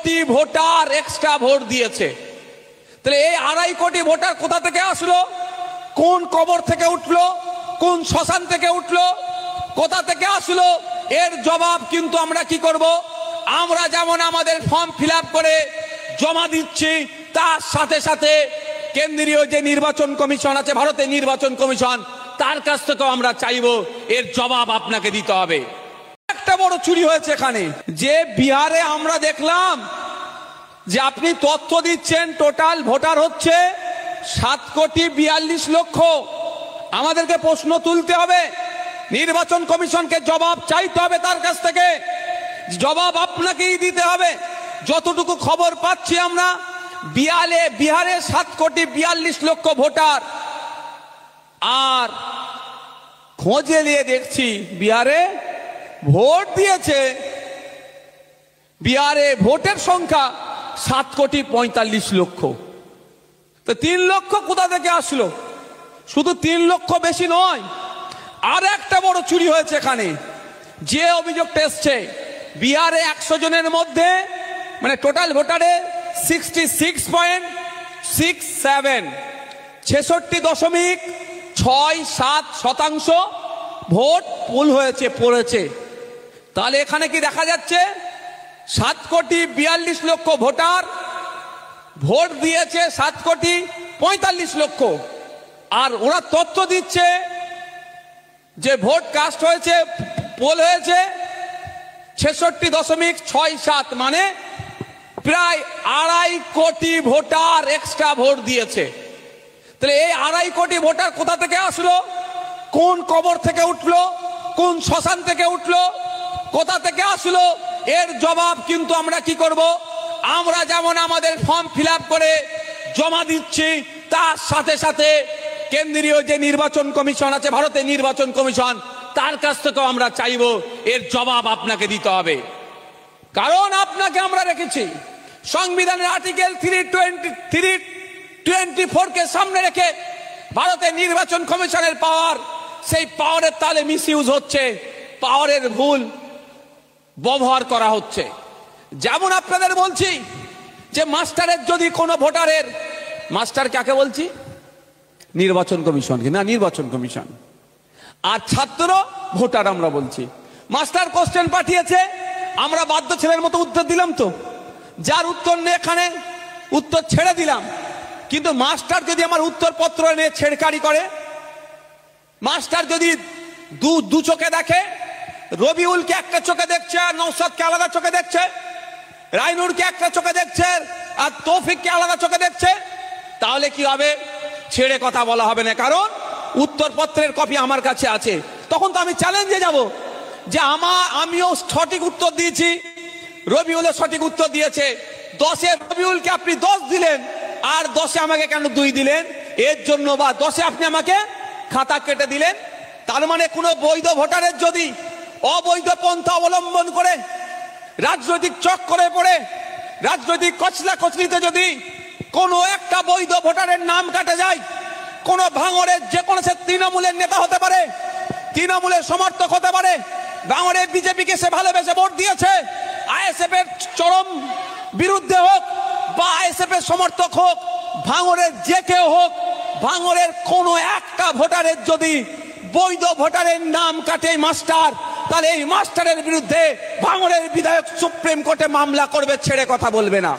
কোটি voter extra vote দিয়েছে। তাহলে এই 2.5 কোটি ভোটার কোথা থেকে আসলো? কোন কবর থেকে উঠলো? কোন শ্মশান থেকে উঠলো? কোথা থেকে আসলো? এর জবাব কিন্তু আমরা কি করব? আমরা যেমন আমাদের ফর্ম ফিল আপ করে জমা দিচ্ছি, তার সাথে সাথে কেন্দ্রীয় যে নির্বাচন কমিশন আছে, ভারতের নির্বাচন কমিশন, তার কাছ থেকেও আমরা চাইবো এর জবাব আপনাকে দিতে হবে। একটা বড় চুরি হয়েছে এখানে, যে বিহারে আমরা দেখলাম যে আপনি তথ্য দিচ্ছেন টোটাল ভোটার হচ্ছে 7,42,00,000। আমাদেরকে প্রশ্ন তুলতে হবে, নির্বাচন কমিশনকে জবাব চাইতে হবে, তার কাছ থেকে জবাব আপনাকেই দিতে হবে। যতটুকু খবর পাচ্ছি আমরা, বিহারে 7,42,00,000 ভোটার, আর খোঁজে নিয়ে দেখছি বিহারে ভোট দিয়েছে, বিহারে ভোটের সংখ্যা 7,45,00,000। তো 3 লক্ষ কোথা থেকে আসলো? শুধু 3 লক্ষ বেশি নয়, আর একটা বড় চুরি হয়েছে এখানে। যে অভিযোগটা এসছে, বিহারে 100 জনের মধ্যে মানে টোটাল ভোটারে 66.67 66.67% ভোট পুল হয়েছে, পড়েছে। তাহলে এখানে কি দেখা যাচ্ছে? 7,42,00,000 ভোটার ভোট দিয়েছে 7,45,00,000, আর ওরা তথ্য দিচ্ছে যে ভোট কাস্ট হয়েছে, পোল হয়েছে 66.67, মানে প্রায় 2.5 কোটি ভোটার এক্সট্রা ভোট দিয়েছে। তাহলে এই 2.5 কোটি ভোটার কোথা থেকে আসলো? কোন কবর থেকে উঠলো? কোন শ্মশান থেকে উঠলো? কোথা থেকে আসলো? এর জবাব কিন্তু আমরা কি করব? আমরা যেমন আমাদের ফর্ম ফিল আপ করে জমা দিচ্ছি, তার সাথে সাথে কেন্দ্রীয় যে নির্বাচন কমিশন আছে, ভারতের নির্বাচন কমিশন, তার কাছ থেকেও আমরা চাইবো এর জবাব আপনাকে দিতে হবে। কারণ আপনাকে আমরা রেখেছি সংবিধানের আর্টিকেল 324কে সামনে রেখে ভারতের নির্বাচন কমিশনের পাওয়ার, সেই পাওয়ারের তালে মিসইউজ হচ্ছে, পাওয়ারের ভুল ব্যবহার করা হচ্ছে। যেমন আপনাদের বলছি যে মাস্টারের যদি কোনো ভোটারের, মাস্টার কাকে বলছি? নির্বাচন কমিশনকে, না নির্বাচন কমিশন, আর ছাত্র ভোটার আমরা বলছি। মাস্টার কোশ্চেন পাঠিয়েছে, আমরা বাধ্য ছেলের মতো উত্তর দিলাম, তো যার উত্তর নেই এখানে উত্তর ছেড়ে দিলাম। কিন্তু মাস্টার যদি আমার উত্তরপত্র নিয়ে ছেড়কারি করে, মাস্টার যদি দু চোখে দেখে, রবিউলকে একটা চোখে দেখছে আর নওশাদকে আলাদা চোখে দেখছে, রাইনুরকে একটা চোখে দেখছে আর তৌফিককে আলাদা চোখে দেখছে, তাহলে কি হবে? ছেড়ে কথা বলা হবে না, কারণ উত্তরপত্রের কপি আমার কাছে আছে। তখন তো আমি চ্যালেঞ্জে যাব যে আমিও সঠিক উত্তর দিয়েছি, রবিউলও সঠিক উত্তর দিয়েছে, 10-এ রবিউলকে আপনি 10 দিলেন, আর 10-এ আমাকে কেন 2 দিলেন? এর জন্য বা 10-এ আপনি আমাকে খাতা কেটে দিলেন। তার মানে কোনো বৈধ ভোটারের যদি অবৈধ পন্থা অবলম্বন করে, রাজনৈতিক চক্করে পড়ে, রাজনৈতিক কচলাকচলিতে যদি কোনো একটা বৈধ ভোটারের নাম কাটা যায়, কোনো ভাঙড়ের যে কোনো, সে তৃণমূলের নেতা হতে পারে, তৃণমূলের সমর্থক হতে পারে, ভাঙড়ের বিজেপিকে সে ভালোবেসে ভোট দিয়েছে, আইএসএফ এর চরম বিরুদ্ধে হোক বা আইএসএফ এর সমর্থক হোক, ভাঙড়ের যে কেউ হোক, ভাঙড়ের কোনো একটা ভোটারের যদি বৈধ ভোটারের নাম কাটে মাস্টার, তাহলে এই মাস্টারের বিরুদ্ধে ভাঙড়ের বিধায়ক সুপ্রিম কোর্টে মামলা করবে, ছেড়ে কথা বলবে না।